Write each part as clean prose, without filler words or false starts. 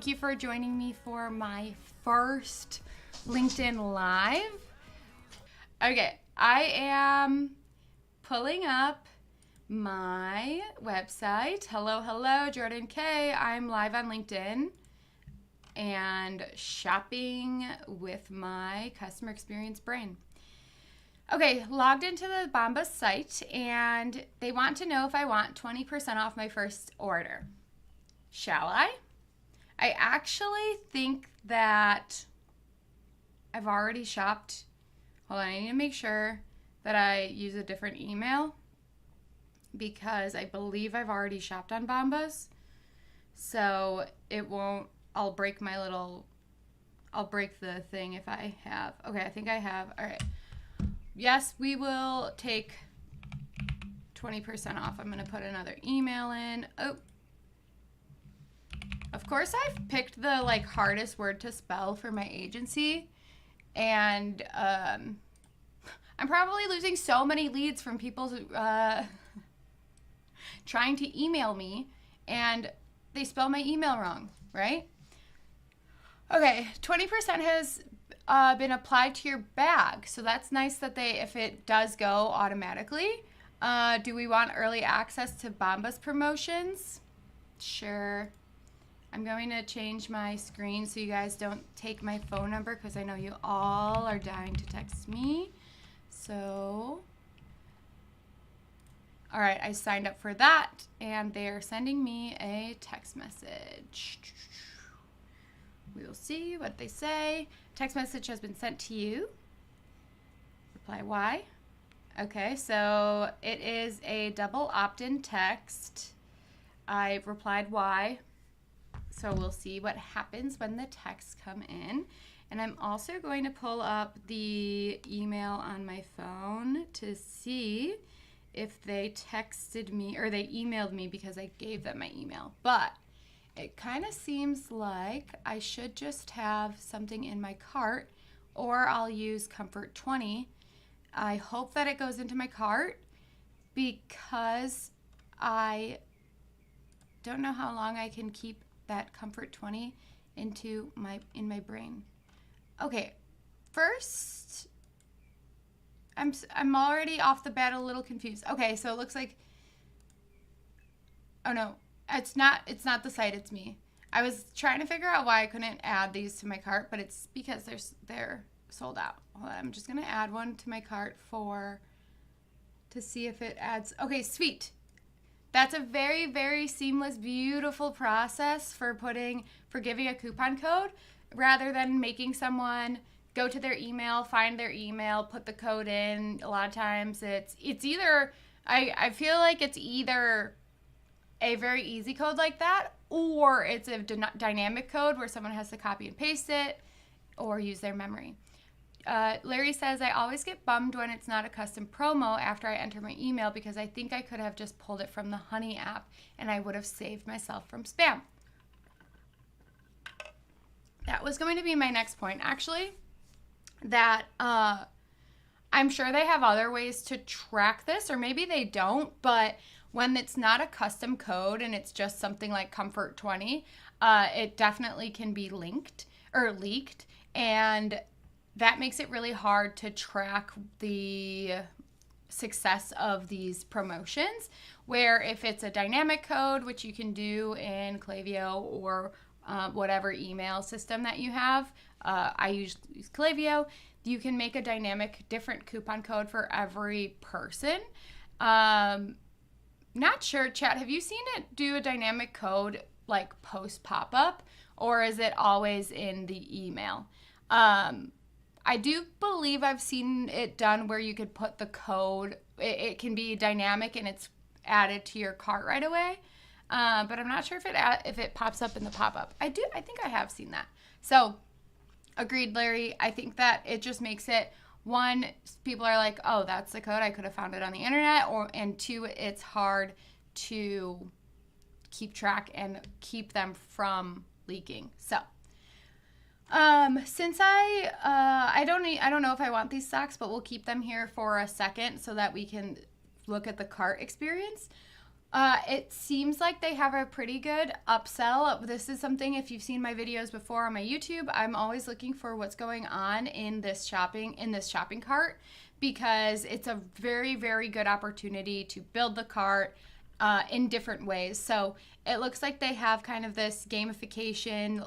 Thank you for joining me for my first LinkedIn Live. Okay, I am pulling up my website. Hello, Jordan K. I'm live on LinkedIn and shopping with my customer experience brain. Okay, logged into the Bombas site and they want to know if I want 20% off my first order. Shall I? I actually think that I've already shopped. Hold on, I need to make sure that I use a different email because I believe I've already shopped on Bombas. So it won't, I'll break the thing if I have. Okay, I think I have. All right. Yes, we will take 20% off. I'm going to put another email in. Oh. Of course, I've picked the hardest word to spell for my agency, and I'm probably losing so many leads from people trying to email me, and they spell my email wrong, right? Okay, 20% has been applied to your bag, so that's nice that if it does go automatically. Do we want early access to Bombas promotions? Sure. I'm going to change my screen so you guys don't take my phone number because I know you all are dying to text me. So, all right, I signed up for that and they're sending me a text message. We will see what they say. Text message has been sent to you. Reply Y. Okay, so it is a double opt-in text. I've replied Y. So we'll see what happens when the texts come in. And I'm also going to pull up the email on my phone to see if they texted me or they emailed me because I gave them my email. But it kind of seems like I should just have something in my cart, or I'll use Comfort 20. I hope that it goes into my cart because I don't know how long I can keep that Comfort 20 in my brain. Okay, first, I'm already off the bat a little confused. Okay, so it looks like, oh no, it's not the site, it's me. I was trying to figure out why I couldn't add these to my cart, but it's because they're sold out. Hold on, I'm just gonna add one to my cart to see if it adds. Okay, sweet. That's a very, very seamless, beautiful process for giving a coupon code rather than making someone go to their email, find their email, put the code in. A lot of times it's either, I feel like it's either a very easy code like that or it's a dynamic code where someone has to copy and paste it or use their memory. Larry says, I always get bummed when it's not a custom promo after I enter my email because I think I could have just pulled it from the Honey app and I would have saved myself from spam. That was going to be my next point, actually, that I'm sure they have other ways to track this, or maybe they don't, but when it's not a custom code and it's just something like Comfort 20, it definitely can be linked or leaked, and that makes it really hard to track the success of these promotions, where if it's a dynamic code, which you can do in Klaviyo or whatever email system that you have, I use Klaviyo, you can make a dynamic different coupon code for every person. Not sure, chat, have you seen it do a dynamic code like post pop-up, or is it always in the email? I do believe I've seen it done where you could put the code, it can be dynamic and it's added to your cart right away. But I'm not sure if it pops up in the pop-up. I think I have seen that. So, agreed, Larry. I think that it just makes it, one, people are like, oh, that's the code. I could have found it on the internet. And two, it's hard to keep track and keep them from leaking. So, since I don't know if I want these socks, but we'll keep them here for a second so that we can look at the cart experience. It seems like they have a pretty good upsell. This is something, if you've seen my videos before on my YouTube, I'm always looking for what's going on in this shopping cart, because it's a very, very good opportunity to build the cart in different ways. So it looks like they have kind of this gamification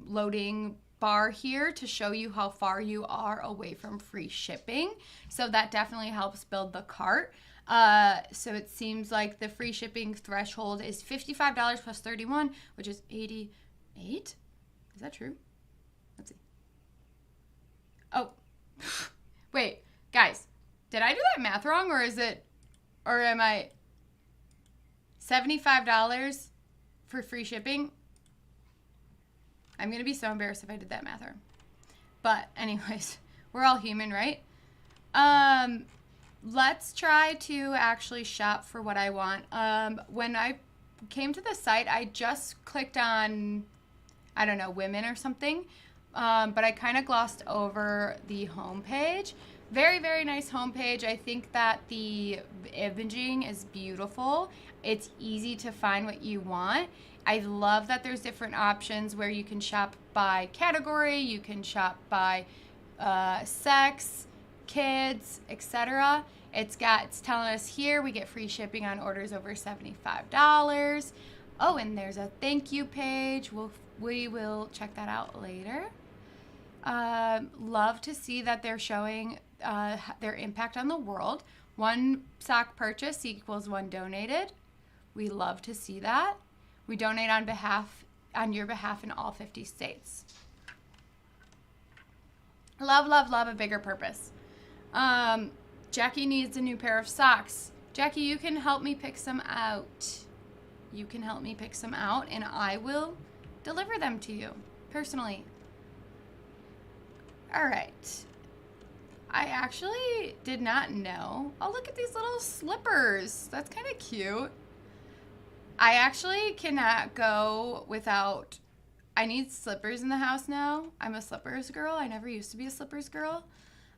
loading bar here to show you how far you are away from free shipping. So that definitely helps build the cart. So it seems like the free shipping threshold is $55 plus 31, which is 88. Is that true? Let's see. Oh, wait, guys, did I do that math wrong, or am I $75 for free shipping? I'm going to be so embarrassed if I did that math wrong. But anyways, we're all human, right? Let's try to actually shop for what I want. When I came to the site, I just clicked on, I don't know, women or something. But I kind of glossed over the homepage. Very, very nice homepage. I think that the imaging is beautiful. It's easy to find what you want. I love that there's different options where you can shop by category, you can shop by sex, kids, etc. It's telling us here we get free shipping on orders over $75. Oh, and there's a thank you page. We will check that out later. Love to see that they're showing their impact on the world. One sock purchase equals one donated. We love to see that. We donate on your behalf in all 50 states. Love, love, love a bigger purpose. Jackie needs a new pair of socks. Jackie, you can help me pick some out. You can help me pick some out, and I will deliver them to you personally. All right. I actually did not know. Oh, look at these little slippers. That's kind of cute. I actually cannot go without, I need slippers in the house now. I'm a slippers girl. I never used to be a slippers girl.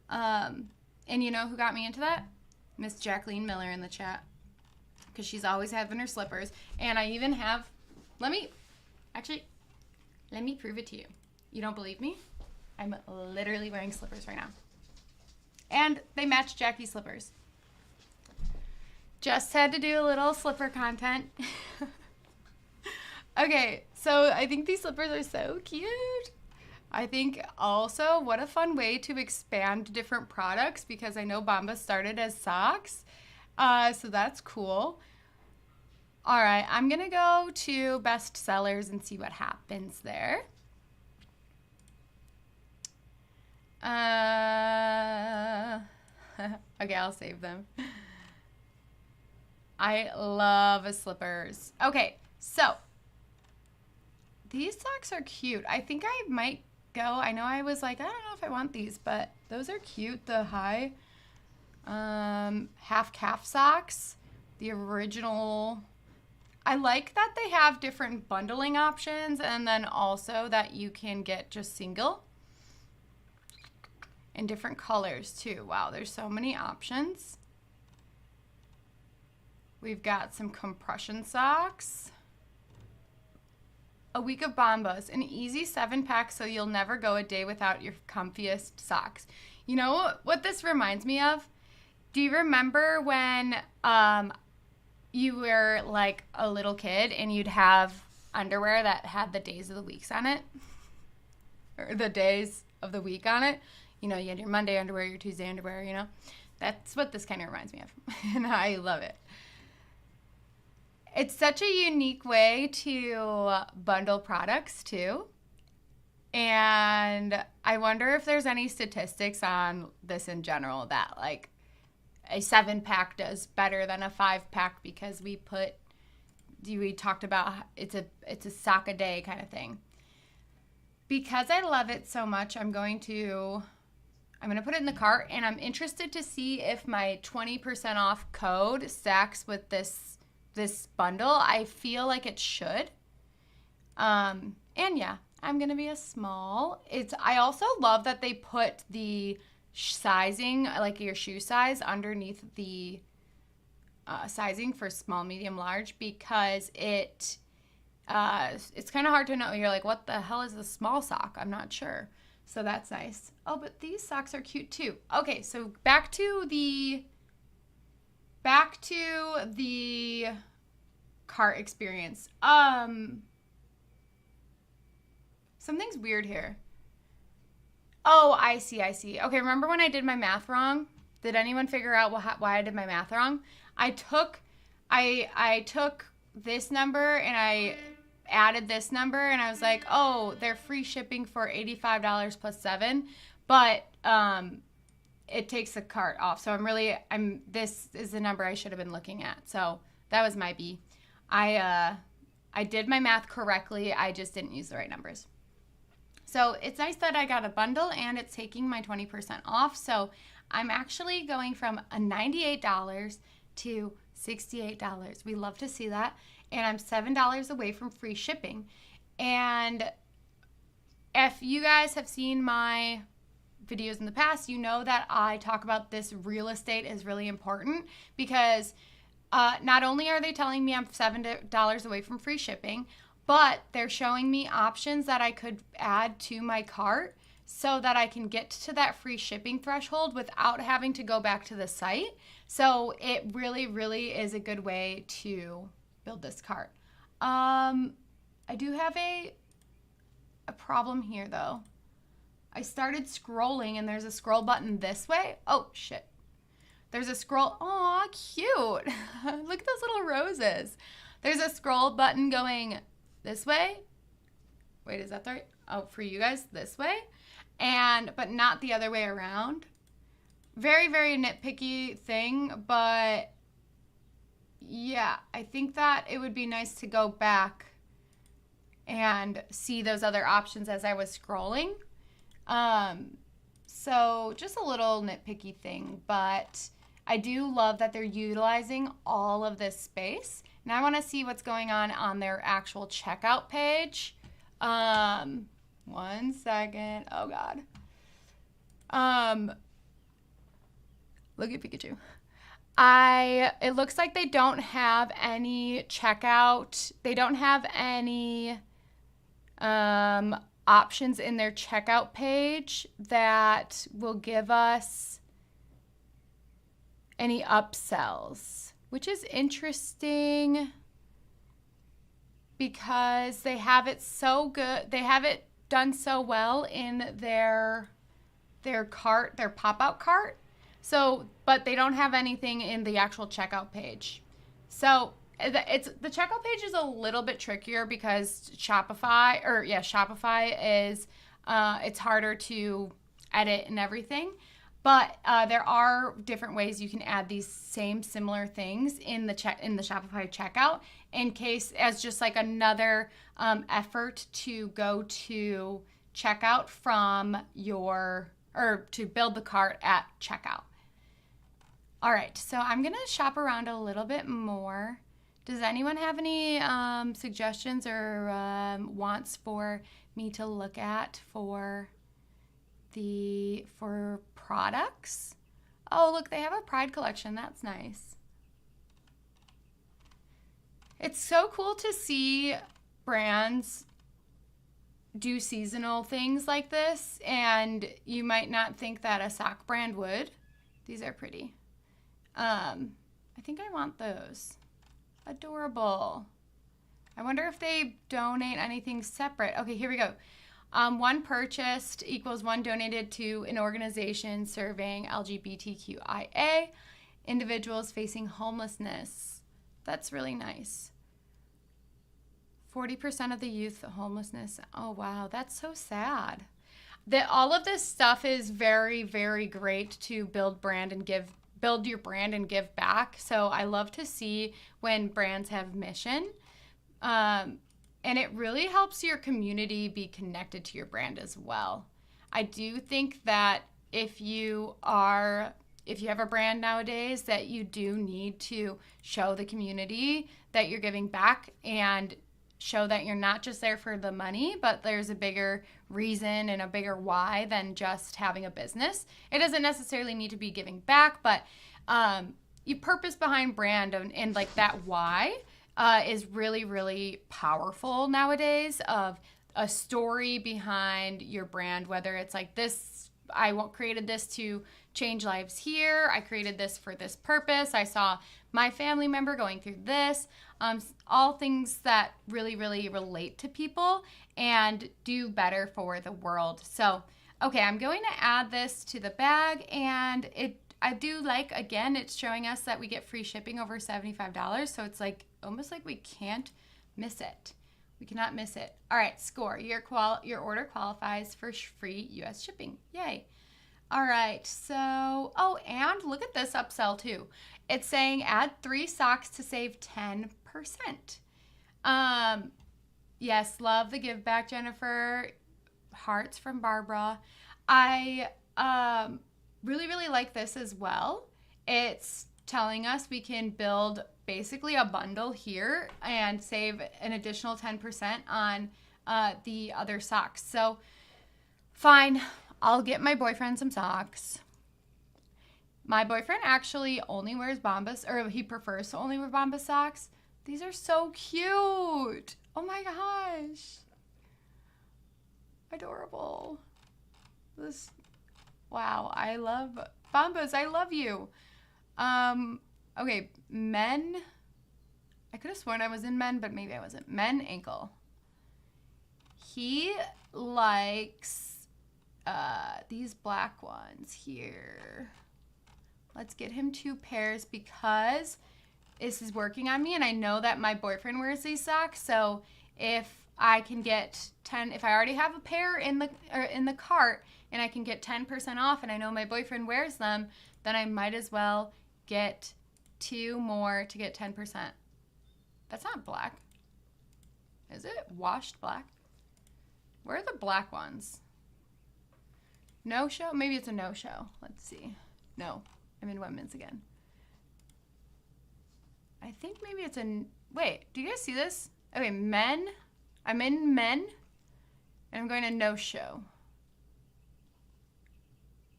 And you know who got me into that? Miss Jacqueline Miller in the chat. Because she's always having her slippers. And I even have, let me prove it to you. You don't believe me? I'm literally wearing slippers right now. And they match Jackie's slippers. Just had to do a little slipper content. Okay, so I think these slippers are so cute. I think also what a fun way to expand different products, because I know Bombas started as socks. So that's cool. All right, I'm going to go to best sellers and see what happens there. Okay, I'll save them. I love slippers. Okay, so these socks are cute. I think I might go. I know I was like, I don't know if I want these, but those are cute. The high half calf socks, the original. I like that they have different bundling options, and then also that you can get just single in different colors too. Wow, there's so many options. We've got some compression socks. A week of Bombas, an easy 7-pack so you'll never go a day without your comfiest socks. You know what this reminds me of? Do you remember when you were like a little kid and you'd have underwear that had the days of the weeks on it? Or the days of the week on it? You know, you had your Monday underwear, your Tuesday underwear, you know? That's what this kind of reminds me of. And I love it. It's such a unique way to bundle products too. And I wonder if there's any statistics on this in general, that like a 7-pack does better than a 5-pack because we talked about it's a sock a day kind of thing. Because I love it so much, I'm going to put it in the cart, and I'm interested to see if my 20% off code stacks with this bundle. I feel like it should. And yeah, I'm going to be a small. I also love that they put the sizing, like your shoe size, underneath the sizing for small, medium, large because it's kind of hard to know. You're like, what the hell is the small sock? I'm not sure. So that's nice. Oh, but these socks are cute too. Okay, so back to the cart experience. Something's weird here. Oh, I see. Okay, remember when I did my math wrong? Did anyone figure out why I did my math wrong? I took this number and I added this number and I was like, oh, they're free shipping for $85 plus $7, but it takes the cart off. So this is the number I should have been looking at. So that was my B. I did my math correctly. I just didn't use the right numbers. So it's nice that I got a bundle and it's taking my 20% off. So I'm actually going from a $98 to $68. We love to see that. And I'm $7 away from free shipping. And if you guys have seen my videos in the past, you know that I talk about this real estate is really important because not only are they telling me I'm $7 away from free shipping, but they're showing me options that I could add to my cart so that I can get to that free shipping threshold without having to go back to the site. So it really, really is a good way to build this cart. I do have a problem here though. I started scrolling and there's a scroll button this way. Oh, shit. There's a scroll. Aw, cute. Look at those little roses. There's a scroll button going this way. Wait, is that the right? Oh, for you guys, this way. But not the other way around. Very, very nitpicky thing, but yeah, I think that it would be nice to go back and see those other options as I was scrolling. So just a little nitpicky thing, but I do love that they're utilizing all of this space. Now I want to see what's going on their actual checkout page. 1 second. Oh God. Look at Pikachu. It looks like they don't have any checkout. They don't have any options in their checkout page that will give us any upsells, which is interesting because they have it so good. They have it done so well in their cart, their pop-out cart. So, but they don't have anything in the actual checkout page. So the checkout page is a little bit trickier because Shopify is it's harder to edit and everything. But there are different ways you can add these similar things in the Shopify checkout in case as just like another effort to go to checkout from to build the cart at checkout. All right, so I'm gonna shop around a little bit more. Does anyone have any suggestions or wants for me to look at for products? Oh, look, they have a Pride collection. That's nice. It's so cool to see brands do seasonal things like this, and you might not think that a sock brand would. These are pretty. I think I want those. Adorable. I wonder if they donate anything separate. Okay, here we go. One purchased equals one donated to an organization serving LGBTQIA individuals facing homelessness. That's really nice. 40% of the youth homelessness. Oh, wow. That's so sad. All of this stuff is very, very great to build your brand and give back. So I love to see when brands have mission. And it really helps your community be connected to your brand as well. I do think that if you have a brand nowadays, that you do need to show the community that you're giving back and show that you're not just there for the money, but there's a bigger reason and a bigger why than just having a business. It doesn't necessarily need to be giving back, but your purpose behind brand and like that why is really, really powerful nowadays, of a story behind your brand, whether it's like this, created this to change lives here. I created this for this purpose. I saw my family member going through this. All things that really, really relate to people and do better for the world. So, okay, I'm going to add this to the bag, and I do like, again, it's showing us that we get free shipping over $75. So it's like almost like we can't miss it. We cannot miss it. All right, score. Your order qualifies for free U.S. shipping. Yay. All right, so, oh, and look at this upsell too. It's saying add 3 socks to save 10%. Yes, love the give back, Jennifer. Hearts from Barbara. I really, really like this as well. It's telling us we can build basically a bundle here and save an additional 10% on the other socks. So fine, I'll get my boyfriend some socks. My boyfriend actually only wears Bombas, or he prefers to only wear Bombas socks. These are so cute. Oh my gosh. Adorable. Wow, I love Bombas. I love you. Okay, men. I could have sworn I was in men, but maybe I wasn't. Men ankle. He likes these black ones here. Let's get him 2 pairs because this is working on me, and I know that my boyfriend wears these socks. So if I can get 10, if I already have a pair in the cart and I can get 10% off, and I know my boyfriend wears them, then I might as well get 2 more to get 10%. That's not black. Is it washed black? Where are the black ones? No show? Maybe it's a no show. Let's see. No, I'm in women's again. I think maybe it's wait, do you guys see this? Okay, men. I'm in men, and I'm going to no show.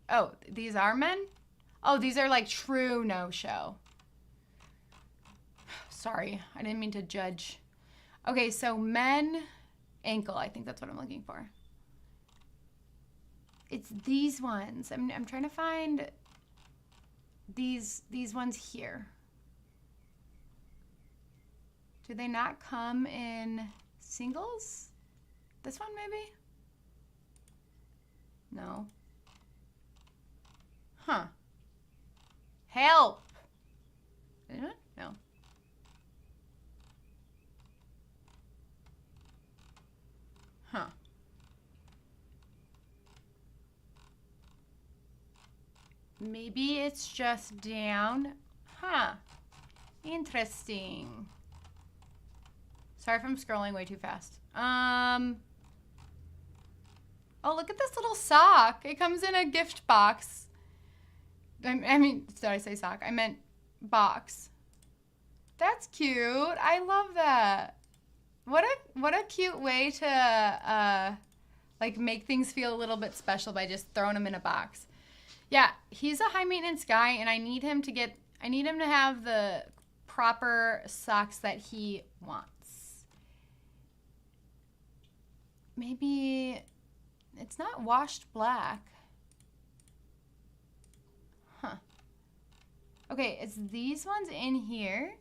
Oh, these are men? Oh, these are like true no show. Sorry, I didn't mean to judge. Okay, so men ankle, I think that's what I'm looking for. It's these ones. I'm trying to find these ones here. Do they not come in singles? This one maybe? No. Huh. Help. Anyone? No. Huh. Maybe it's just down. Huh. Interesting. Sorry if I'm scrolling way too fast. Oh, look at this little sock. It comes in a gift box. I mean, did I say sock? I meant box. That's cute. I love that. What a cute way to like make things feel a little bit special by just throwing them in a box. Yeah, he's a high maintenance guy, and I need him to have the proper socks that he wants. Maybe it's not washed black. Huh. Okay, it's these ones in here.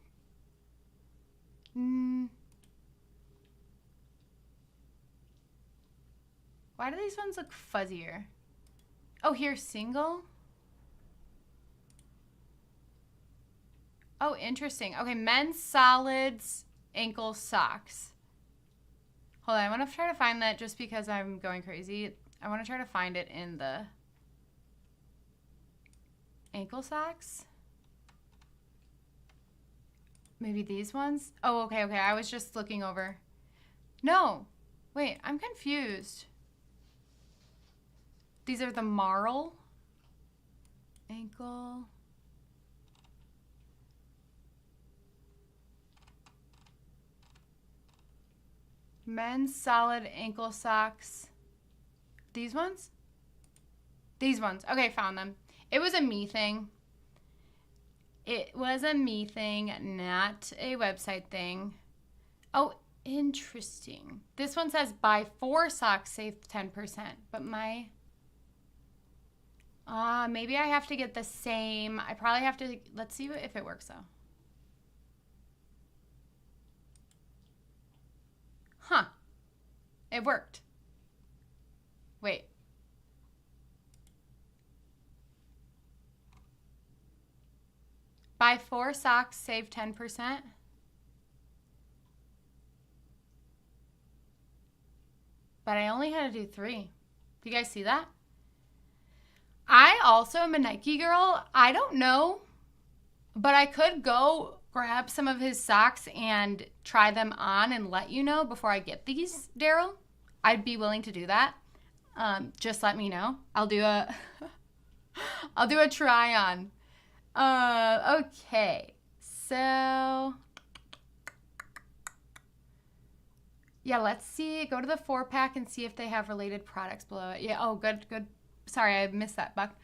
Why do these ones look fuzzier? Oh, here's single. Oh, interesting. Okay, men's solids ankle socks. Hold on, I want to try to find that just because I'm going crazy. I want to try to find it in the ankle socks. Maybe these ones? Oh, okay. I was just looking over. No. Wait, I'm confused. These are the marl ankle. Men's solid ankle socks. These ones? These ones. Okay, found them. It was a me thing. It was a me thing, not a website thing. Oh, interesting. This one says buy 4 socks, save 10%. But my... maybe I have to get the same. I probably have to... Let's see if it works, though. Huh. It worked. Wait. Buy 4 socks, save 10%. But I only had to do 3. Do you guys see that? I also am a Nike girl. I don't know, but I could go grab some of his socks and try them on and let you know before I get these, Daryl. I'd be willing to do that. Just let me know. I'll do a try on. Okay. So yeah, let's see. Go to the 4-pack and see if they have related products below it. Yeah. Oh, good. Sorry, I missed that, Buck.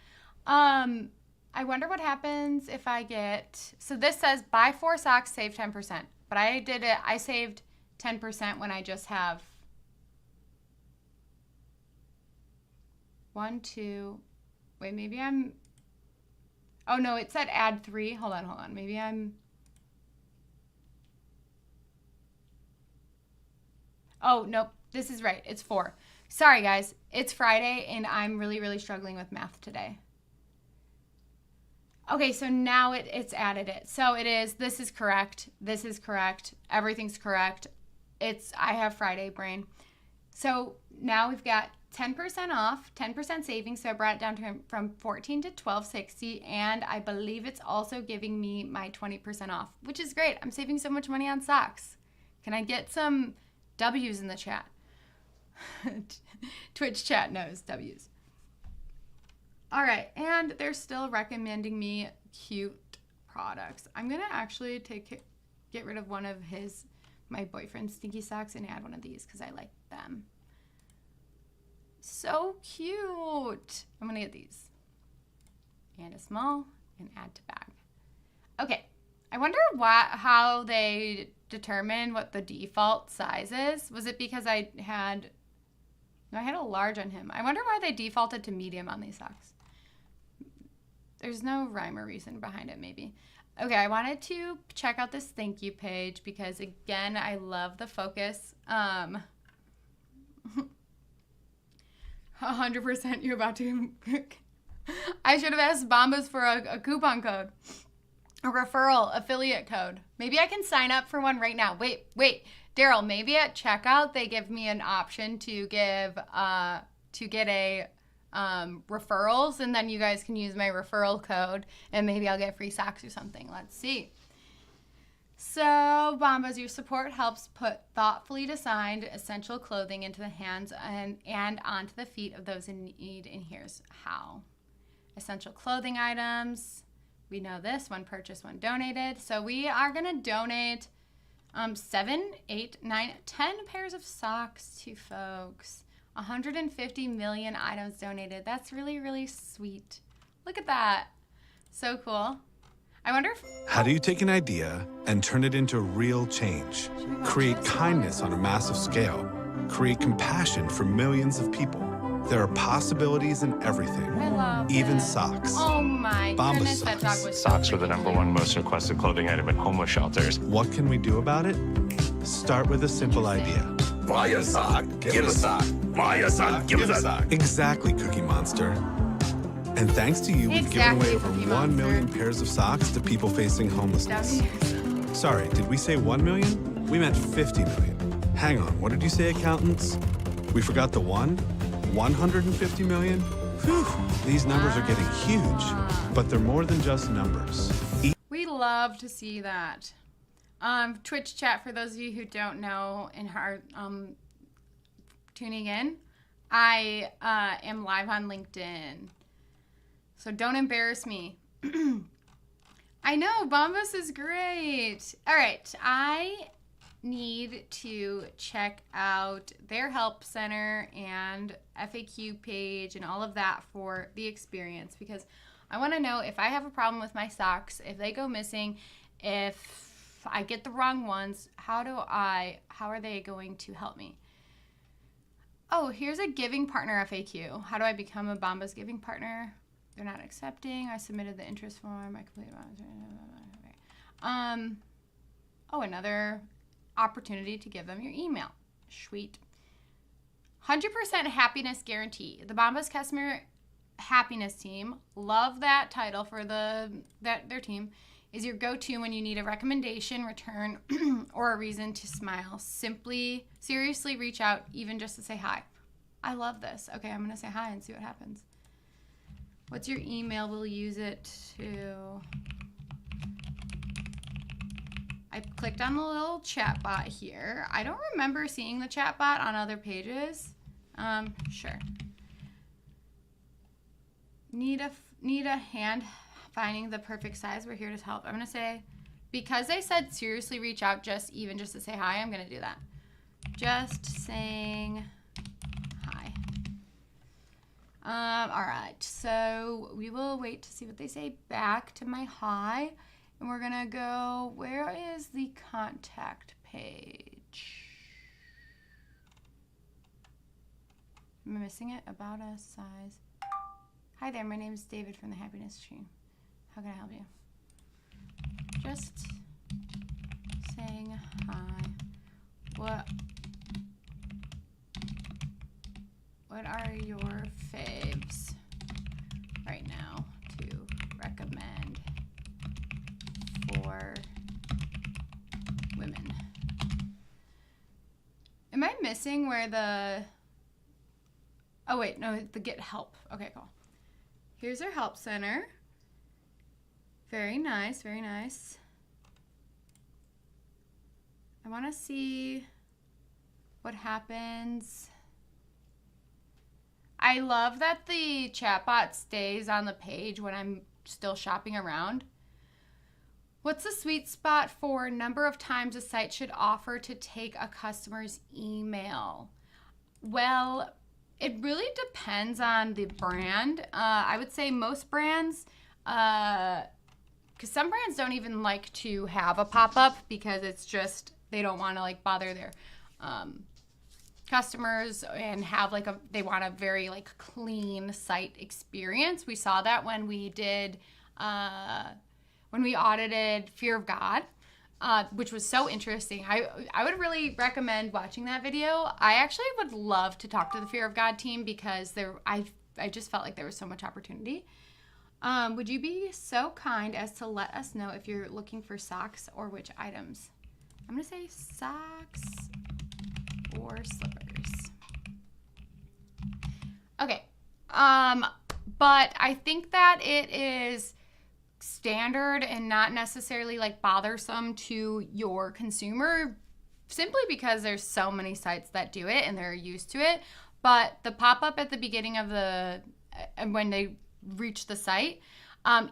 I wonder what happens if I get... So this says buy 4 socks, save 10%. But I did it. I saved 10% when I just have 1, 2... Wait, maybe I'm... Oh, no, it said add 3. Hold on. Maybe I'm... Oh, nope. This is right. It's 4. Sorry, guys. It's Friday, and I'm really, really struggling with math today. Okay, so now it's added it. So it is, this is correct. This is correct. Everything's correct. I have Friday brain. So now we've got 10% off, 10% savings. So I brought it down to from $14 to $12.60. And I believe it's also giving me my 20% off, which is great. I'm saving so much money on socks. Can I get some W's in the chat? Twitch chat knows W's. All right, and they're still recommending me cute products. I'm gonna actually get rid of one of my boyfriend's stinky socks and add one of these because I like them. So cute. I'm gonna get these. And a small and add to bag. Okay, I wonder how they determine what the default size is. Was it because I had a large on him. I wonder why they defaulted to medium on these socks. There's no rhyme or reason behind it, maybe. Okay, I wanted to check out this thank you page because, again, I love the focus. 100% you're about to... I should have asked Bombas for a coupon code. A referral affiliate code. Maybe I can sign up for one right now. Wait. Daryl, maybe at checkout they give me an option to get referrals, and then you guys can use my referral code, and maybe I'll get free socks or something. Let's see. So, Bombas, your support helps put thoughtfully designed essential clothing into the hands and onto the feet of those in need, and here's how. Essential clothing items. We know this. 1 purchase, 1 donated. So we are going to donate 7, 8, 9, 10 pairs of socks to folks. 150 million items donated. That's really, really sweet. Look at that. So cool. I wonder if... How do you take an idea and turn it into real change? Create kindness on a massive scale. Create compassion for millions of people. There are possibilities in everything, I love even it. socks. Oh my Bombas goodness, that dog was so Socks are the #1 most requested clothing item in homeless shelters. What can we do about it? Start with a simple idea. Buy a sock, give a sock. Buy a sock, give a sock. Exactly, Cookie Monster. And thanks to you, we've given away over 1 million pairs of socks to people facing homelessness. Sorry, did we say 1 million? We meant 50 million. Hang on, what did you say, accountants? We forgot the 1? 150 million? Whew, these numbers are getting huge. But they're more than just numbers. We love to see that. Twitch chat, for those of you who don't know and are tuning in, I am live on LinkedIn. So don't embarrass me. I know, Bombas is great. All right, I need to check out their help center and FAQ page and all of that for the experience, because I want to know if I have a problem with my socks, if they go missing, if I get the wrong ones, how are they going to help me? Oh, here's a giving partner FAQ. How do I become a Bombas giving partner? They're not accepting. I submitted the interest form. I completed. Oh, another opportunity to give them your email. Sweet. 100% happiness guarantee. The Bombas customer happiness team, love that title for their team, is your go-to when you need a recommendation, return, or a reason to smile. Seriously reach out, even just to say hi. I love this. Okay, I'm going to say hi and see what happens. What's your email? We'll use it to... I clicked on the little chat bot here. I don't remember seeing the chat bot on other pages. Sure. Need a hand finding the perfect size. We're here to help. I'm going to say, because they said seriously reach out just to say hi, I'm going to do that. Just saying hi. All right. So we will wait to see what they say back to my hi. And we're going to go, where is the contact page? Am I missing it? About us, size. Hi there, my name is David from the Happiness Team. How can I help you? Just saying hi. What are your faves right now to recommend for women? Am I missing where the... Oh, wait, no, the get help. Okay, cool. Here's our help center. Very nice, very nice. I want to see what happens. I love that the chatbot stays on the page when I'm still shopping around. What's the sweet spot for number of times a site should offer to take a customer's email? Well, it really depends on the brand. I would say most brands, because some brands don't even like to have a pop-up because it's just, they don't want to like bother their customers and have like they want a very like clean site experience. We saw that when we did, when we audited Fear of God. Which was so interesting. I would really recommend watching that video. I actually would love to talk to the Fear of God team because I just felt like there was so much opportunity. Would you be so kind as to let us know if you're looking for socks or which items? I'm going to say socks or slippers. Okay. But I think that it is standard and not necessarily like bothersome to your consumer simply because there's so many sites that do it and they're used to it. But the pop-up at the beginning of when they reach the site,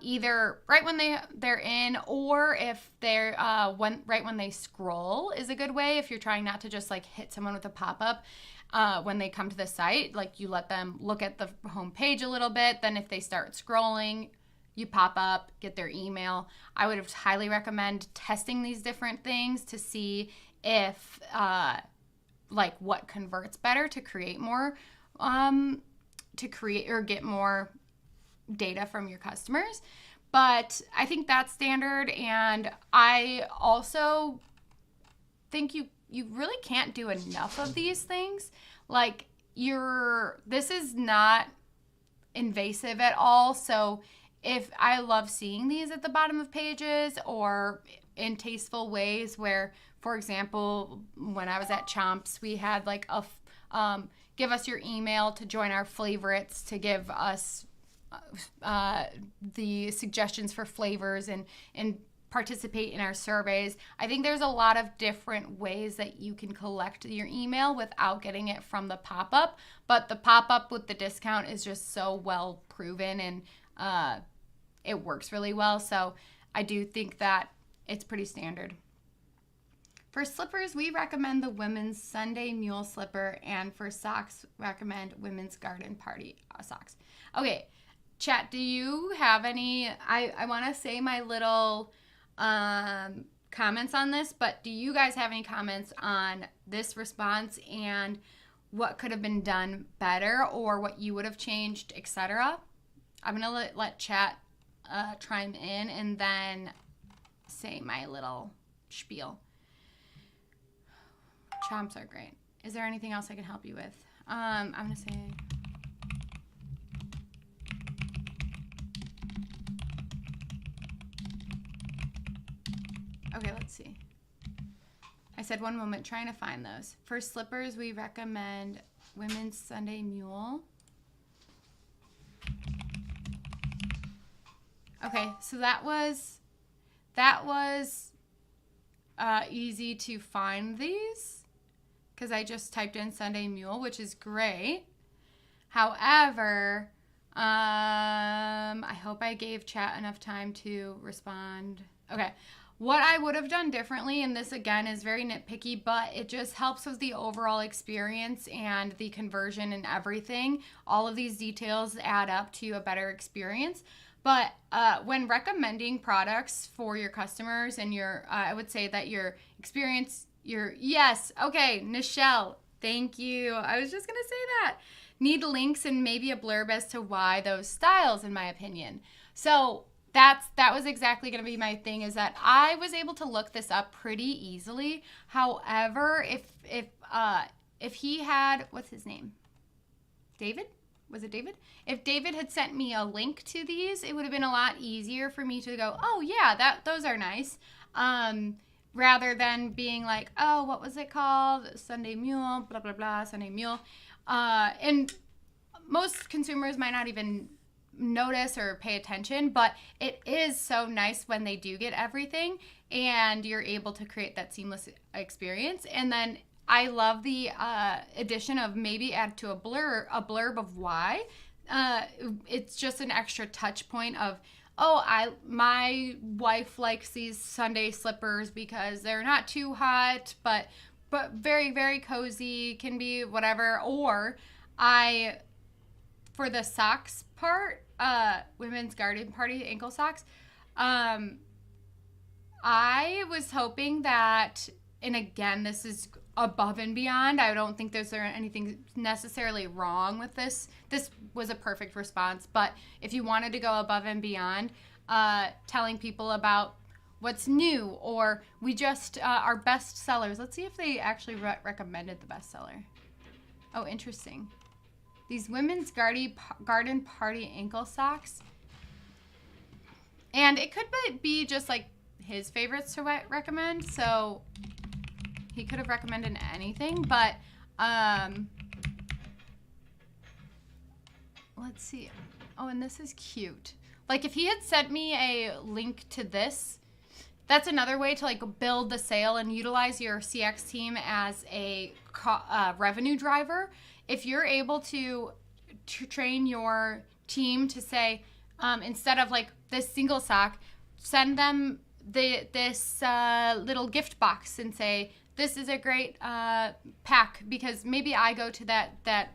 either right when they're in or if they're right when they scroll is a good way if you're trying not to just like hit someone with a pop-up. When they come to the site, like you let them look at the home page a little bit. Then if they start scrolling, you pop up, get their email. I would highly recommend testing these different things to see if like what converts better to create more, get more data from your customers. But I think that's standard. And I also think you really can't do enough of these things. Like this is not invasive at all. So if I love seeing these at the bottom of pages or in tasteful ways where, for example, when I was at Chomps, we had like give us your email to join our favorites to give us the suggestions for flavors and participate in our surveys. I think there's a lot of different ways that you can collect your email without getting it from the pop-up, but the pop-up with the discount is just so well proven and it works really well. So I do think that it's pretty standard. For slippers, we recommend the women's Sunday mule slipper, and for socks, recommend women's garden party socks. Okay, Chat, do you have any, I want to say my little comments on this, but do you guys have any comments on this response and what could have been done better or what you would have changed, etc.? I'm going to let chat chime in and then say my little spiel. Chomps are great. Is there anything else I can help you with? I'm going to say... Okay, let's see. I said 1 moment, trying to find those. For slippers, we recommend Women's Sunday Mule. Okay, so that was easy to find these because I just typed in Sunday Mule, which is great. However, I hope I gave chat enough time to respond. Okay. What I would have done differently, and this again is very nitpicky, but it just helps with the overall experience and the conversion and everything. All of these details add up to a better experience. But when recommending products for your customers and I would say that your experience, yes, okay, Nichelle, thank you. I was just going to say that. Need links and maybe a blurb as to why those styles, in my opinion. So that was exactly going to be my thing, is that I was able to look this up pretty easily. However, if he had, what's his name? David? Was it David? If David had sent me a link to these, it would have been a lot easier for me to go, oh yeah, those are nice. Rather than being like, oh, what was it called? Sunday Mule, blah, blah, blah, Sunday Mule. And most consumers might not even notice or pay attention, but it is so nice when they do get everything and you're able to create that seamless experience. And then I love the addition of maybe add to a blurb of why. It's just an extra touch point of, oh, my wife likes these Sunday slippers because they're not too hot, but very, very cozy, can be whatever. Or for the socks part, women's garden party ankle socks, I was hoping that, and again, this is above and beyond. I don't think there's anything necessarily wrong with this. This was a perfect response, but if you wanted to go above and beyond, telling people about what's new, or we just, our best sellers. Let's see if they actually recommended the bestseller. Oh, interesting. These women's garden party ankle socks. And it could be just like his favorites to recommend. So he could have recommended anything. But let's see. Oh, and this is cute. Like if he had sent me a link to this, that's another way to like build the sale and utilize your CX team as a revenue driver. If you're able to train your team to say, instead of like this single sock, send them this little gift box and say, this is a great pack, because maybe I go to that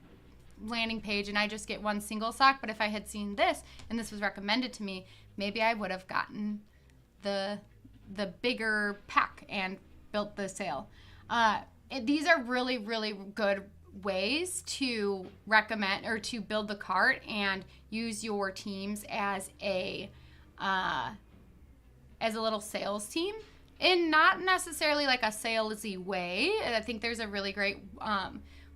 landing page and I just get one single sock, but if I had seen this and this was recommended to me, maybe I would have gotten the bigger pack and built the sale. These are really, really good ways to recommend or to build the cart and use your teams as a little sales team, in not necessarily like a salesy way. I think there's a really great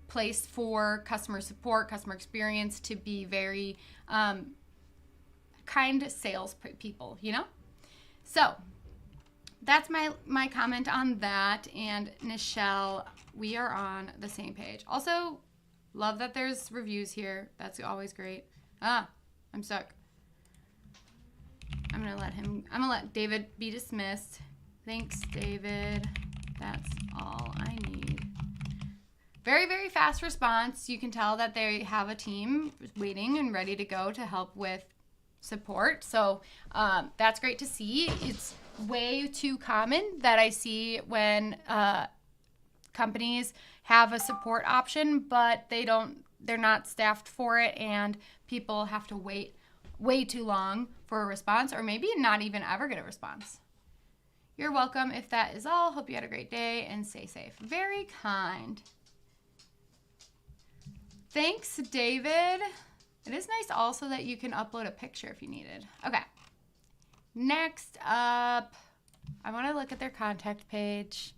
place for customer support, customer experience to be very kind sales people, you know? So that's my comment on that. And Nichelle, we are on the same page. Also, love that there's reviews here. That's always great. I'm stuck. I'm gonna let David be dismissed. Thanks, David. That's all I need. Very, very fast response. You can tell that they have a team waiting and ready to go to help with support. So that's great to see. It's way too common that I see when companies have a support option, but they're not staffed for it, and people have to wait way too long for a response, or maybe not even ever get a response. You're welcome. If that is all, hope you had a great day and stay safe. Very kind. Thanks, David. It is nice also that you can upload a picture if you needed. Okay. Next up, I want to look at their contact page.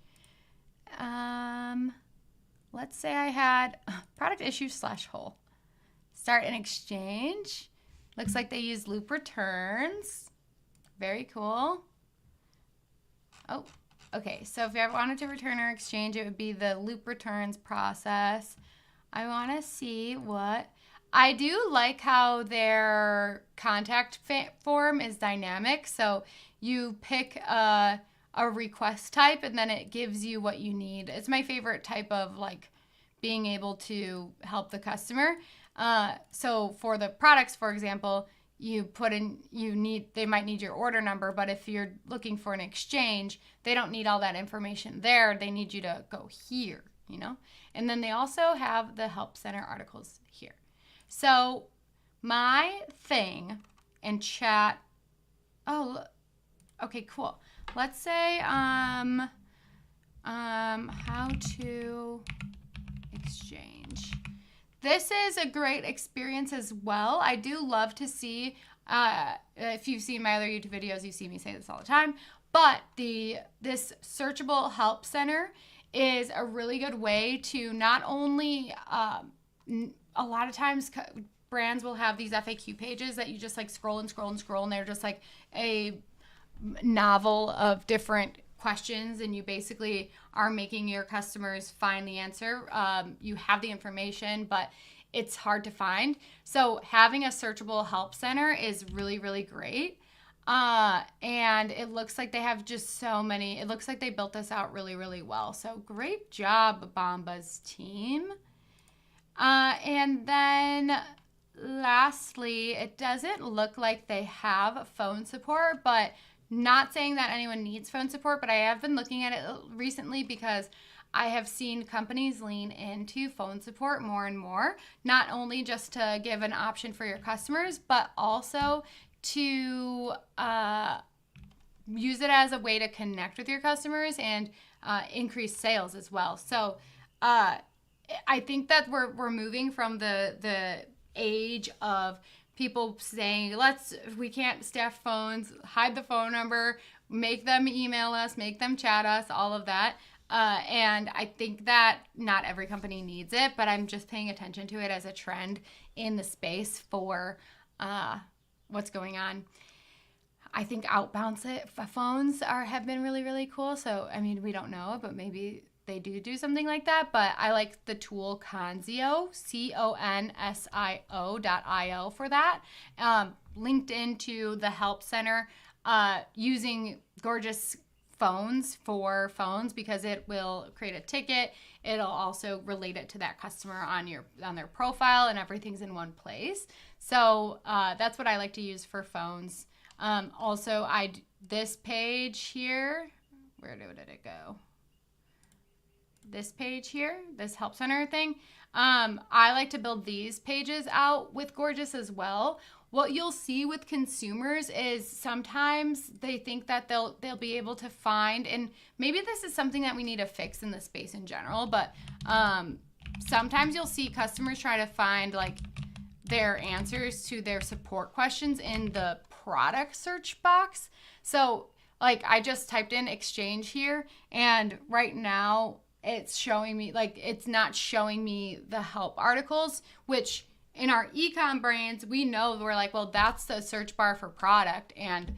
Let's say I had product issue /hole. Start an exchange. Looks like they use loop returns. Very cool. Oh, okay. So if you ever wanted to return or exchange, it would be the loop returns process. I want to see what... I do like how their contact form is dynamic. So you pick a request type and then it gives you what you need. It's my favorite type of like being able to help the customer. So for the products, for example, you put in, they might need your order number, but if you're looking for an exchange, they don't need all that information there. They need you to go here, you know? And then they also have the Help Center articles here. So my thing in chat, okay, cool. Let's say, how to exchange. This is a great experience as well. I do love to see, if you've seen my other YouTube videos, you see me say this all the time, but this searchable help center is a really good way to not only, a lot of times brands will have these FAQ pages that you just like scroll and scroll and scroll, and they're just like a novel of different questions, and you basically are making your customers find the answer. You have the information, but it's hard to find. So having a searchable help center is really, really great. And it looks like they have just so many. It looks like they built this out really, really well. So great job, Bombas team. And then lastly, it doesn't look like they have phone support, but not saying that anyone needs phone support, but I have been looking at it recently because I have seen companies lean into phone support more and more, not only just to give an option for your customers, but also to use it as a way to connect with your customers and increase sales as well. So I think that we're moving from the age of people saying, we can't staff phones, hide the phone number, make them email us, make them chat us, all of that. And I think that not every company needs it, but I'm just paying attention to it as a trend in the space for what's going on. I think outbound phones have been really, really cool. So, I mean, we don't know, but maybe they do something like that. But I like the tool Consio, CONSIO.io for that. Linked into the Help Center using gorgeous phones for phones, because it will create a ticket. It'll also relate it to that customer on their profile, and everything's in one place. So that's what I like to use for phones. Also, this page here, where did it go? This page here, this Help Center thing. I like to build these pages out with Gorgeous as well. What you'll see with consumers is sometimes they think that they'll be able to find, and maybe this is something that we need to fix in the space in general, but sometimes you'll see customers try to find like their answers to their support questions in the product search box. So like I just typed in exchange here, and right now it's showing me, like, it's not showing me the help articles, which in our ecom brains, we know, we're like, well, that's the search bar for product, and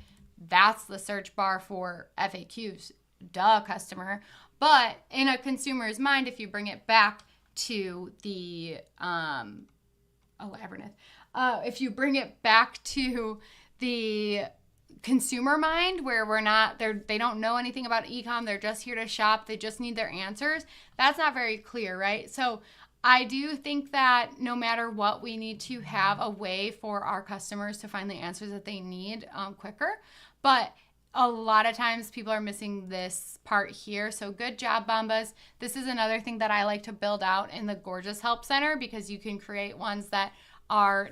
that's the search bar for FAQs. Duh, customer. But in a consumer's mind, if you bring it back to the, Evernote. If you bring it back to the consumer mind, where they don't know anything about ecom, they're just here to shop, they just need their answers, that's not very clear, right? So I do think that no matter what, we need to have a way for our customers to find the answers that they need quicker. But a lot of times people are missing this part here. So good job, Bombas. This is another thing that I like to build out in the Gorgeous Help Center, because you can create ones that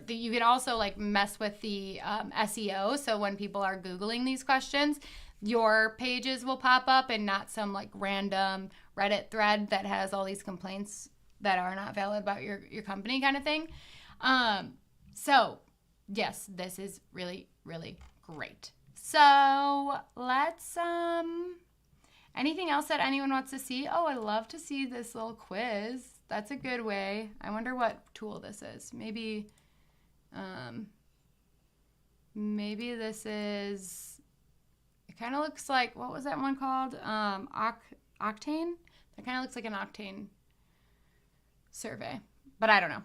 you can also like mess with the SEO. So when people are Googling these questions, your pages will pop up and not some like random Reddit thread that has all these complaints that are not valid about your company kind of thing. So yes, this is really, really great. So let's, anything else that anyone wants to see? Oh, I'd love to see this little quiz. That's a good way. I wonder what tool this is. Maybe this is, it kind of looks like, what was that one called? Octane? That kind of looks like an Octane survey, but I don't know.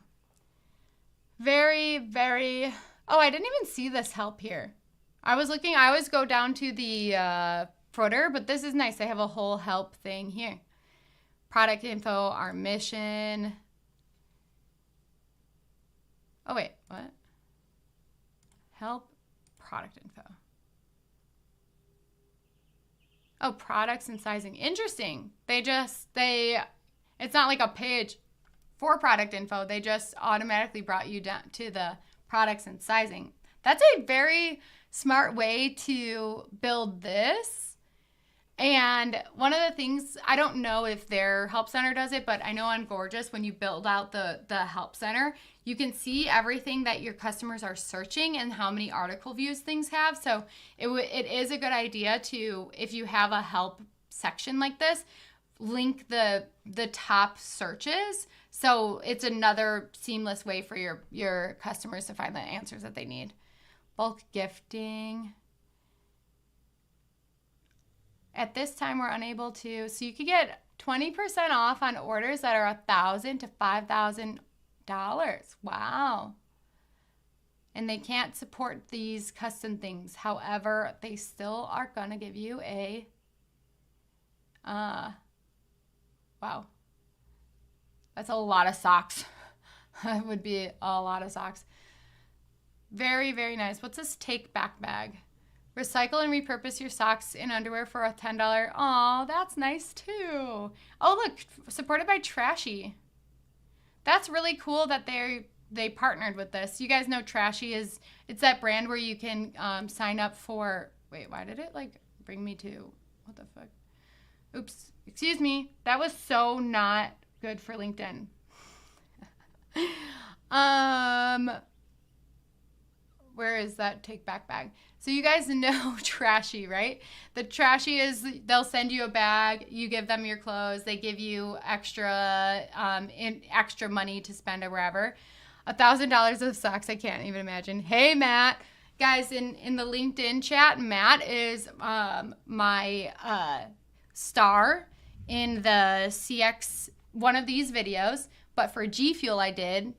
Very, very, oh, I didn't even see this help here. I always go down to the footer, but this is nice. They have a whole help thing here. Product info, our mission. Oh, wait, what? Help, product info. Oh, products and sizing. Interesting. It's not like a page for product info. They just automatically brought you down to the products and sizing. That's a very smart way to build this. And one of the things, I don't know if their help center does it, but I know on Gorgeous, when you build out the help center, you can see everything that your customers are searching and how many article views things have. So it is a good idea to, if you have a help section like this, link the top searches. So it's another seamless way for your customers to find the answers that they need. Bulk gifting. At this time, we're unable to. So you could get 20% off on orders that are $1,000 to $5,000. Wow. And they can't support these custom things. However, they still are going to give you a, wow. That's a lot of socks. That would be a lot of socks. Very, very nice. What's this take back bag? Recycle and repurpose your socks and underwear for a $10. Oh, that's nice too. Oh, look, supported by Trashy. That's really cool that they partnered with this. You guys know Trashy it's that brand where you can sign up for, wait, why did it like bring me to, what the fuck? Oops, excuse me. That was so not good for LinkedIn. Where is that take back bag? So you guys know Trashy, right? The Trashy is, they'll send you a bag, you give them your clothes, they give you extra money to spend or wherever. $1,000 of socks, I can't even imagine. Hey, Matt. Guys, in the LinkedIn chat, Matt is my star in the CX, one of these videos, but for G Fuel I did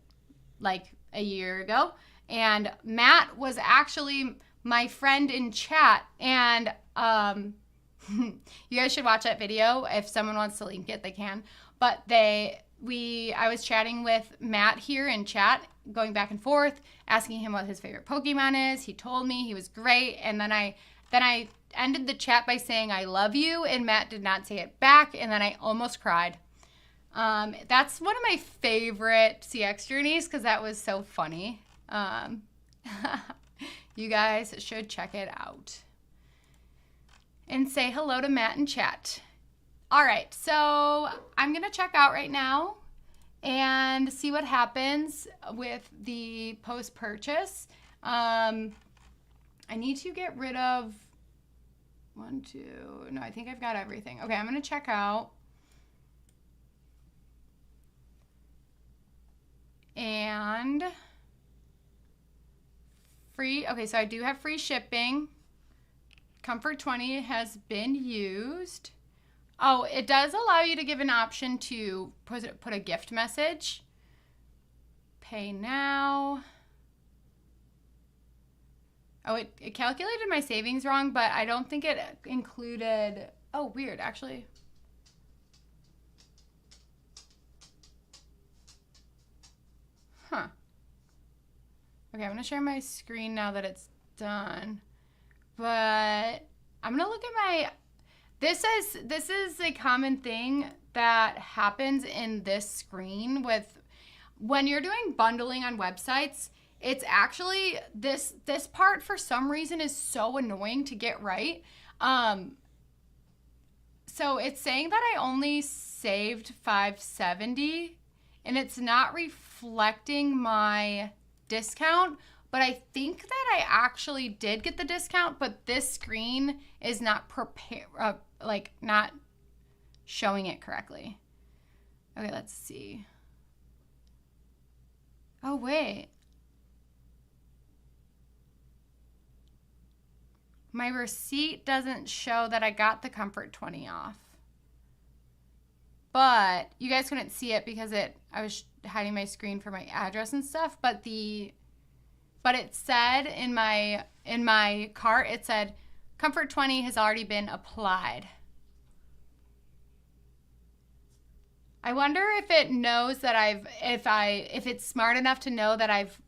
like a year ago. And Matt was actually my friend in chat, and you guys should watch that video. If someone wants to link it, they can. But I was chatting with Matt here in chat, going back and forth, asking him what his favorite Pokemon is. He told me he was great, and then I ended the chat by saying I love you, and Matt did not say it back, and then I almost cried. That's one of my favorite CX journeys because that was so funny. You guys should check it out and say hello to Matt in chat. All right, so I'm gonna check out right now and see what happens with the post-purchase. I need to get rid of no, I think I've got everything. Okay, I'm gonna check out. And free, okay, so I do have free shipping. Comfort 20 has been used. Oh, it does allow you to give an option to put a gift message. Pay now. Oh, it calculated my savings wrong, but I don't think it included, oh, weird, actually. Huh. Okay, I'm going to share my screen now that it's done. But I'm going to look at my, this is a common thing that happens in this screen with when you're doing bundling on websites, it's actually this part for some reason is so annoying to get right. So it's saying that I only saved $570 and it's not reflecting my discount, but I think that I actually did get the discount, but this screen is not not showing it correctly. Okay, let's see. Oh, wait. My receipt doesn't show that I got the Comfort 20 off. But you guys couldn't see it because I was hiding my screen for my address and stuff, but it said in my cart, it said Comfort 20 has already been applied. I wonder if it knows that if it's smart enough to know that I've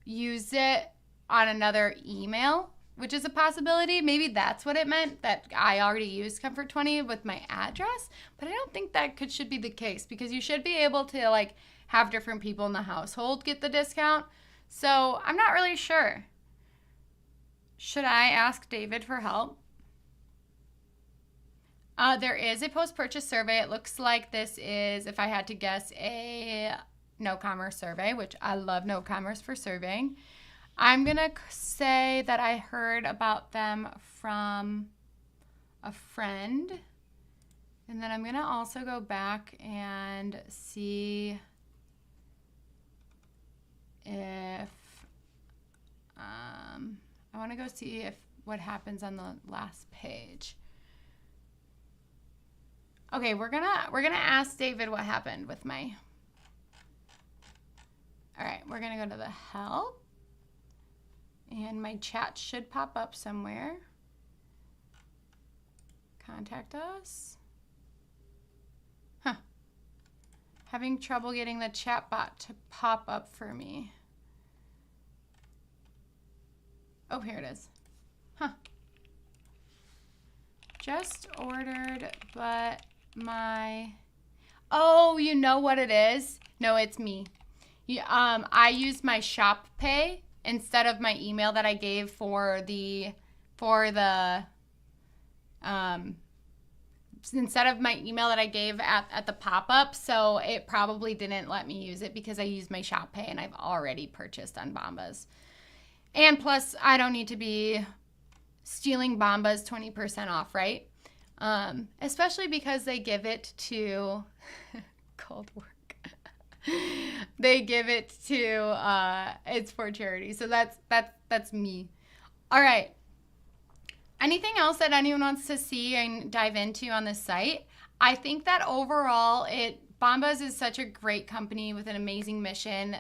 used it on another email, which is a possibility. Maybe that's what it meant, that I already used Comfort 20 with my address, but I don't think that should be the case because you should be able to like have different people in the household get the discount. So I'm not really sure. Should I ask David for help? There is a post-purchase survey. It looks like this is, if I had to guess, a no commerce survey, which I love no commerce for surveying. I'm going to say that I heard about them from a friend. And then I'm going to also go back and see if I want to go see what happens on the last page. Okay, we're gonna ask David what happened with my. All right, we're gonna go to the help, and my chat should pop up somewhere. Contact us. Huh. Having trouble getting the chat bot to pop up for me. Oh, here it is. Huh. Just ordered, but oh, you know what it is? No, it's me. I used my shop pay instead of my email that I gave instead of my email that I gave at the pop-up, so it probably didn't let me use it because I used my shop pay and I've already purchased on Bombas. And plus, I don't need to be stealing Bombas 20% off, right? Especially because they give it to cold work. They give it to it's for charity. So that's me. All right. Anything else that anyone wants to see and dive into on this site? I think that overall Bombas is such a great company with an amazing mission,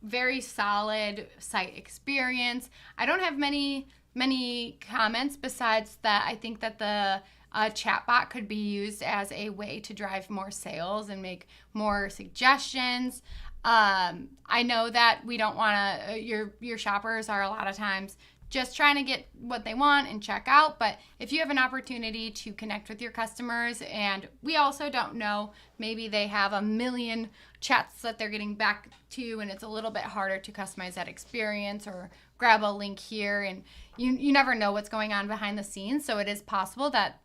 very solid site experience. I don't have many comments besides that. I think that the chatbot could be used as a way to drive more sales and make more suggestions. I know that we don't want to, your shoppers are a lot of times just trying to get what they want and check out. But if you have an opportunity to connect with your customers, and we also don't know, maybe they have a million chats that they're getting back to and it's a little bit harder to customize that experience or grab a link here, and you never know what's going on behind the scenes. So it is possible that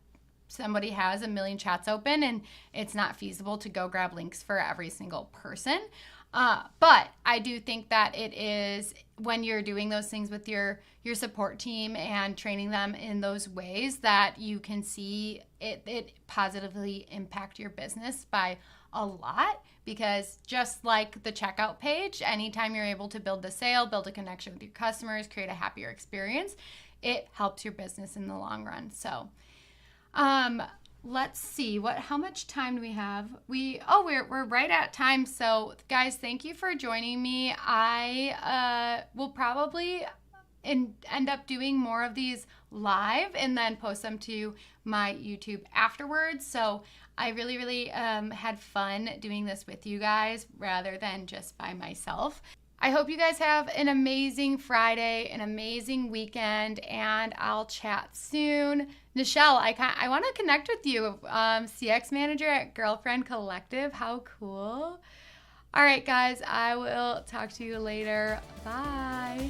somebody has a million chats open and it's not feasible to go grab links for every single person. But I do think that it is, when you're doing those things with your support team and training them in those ways, that you can see it positively impact your business by a lot. Because just like the checkout page, anytime you're able to build the sale, build a connection with your customers, create a happier experience, it helps your business in the long run. So let's see, how much time do we have? We're right at time. So guys, thank you for joining me. I will probably end up doing more of these live and then post them to my YouTube afterwards. So I really, really had fun doing this with you guys rather than just by myself. I hope you guys have an amazing Friday, an amazing weekend, and I'll chat soon. Nichelle, I want to connect with you, CX manager at Girlfriend Collective. How cool. All right, guys, I will talk to you later. Bye.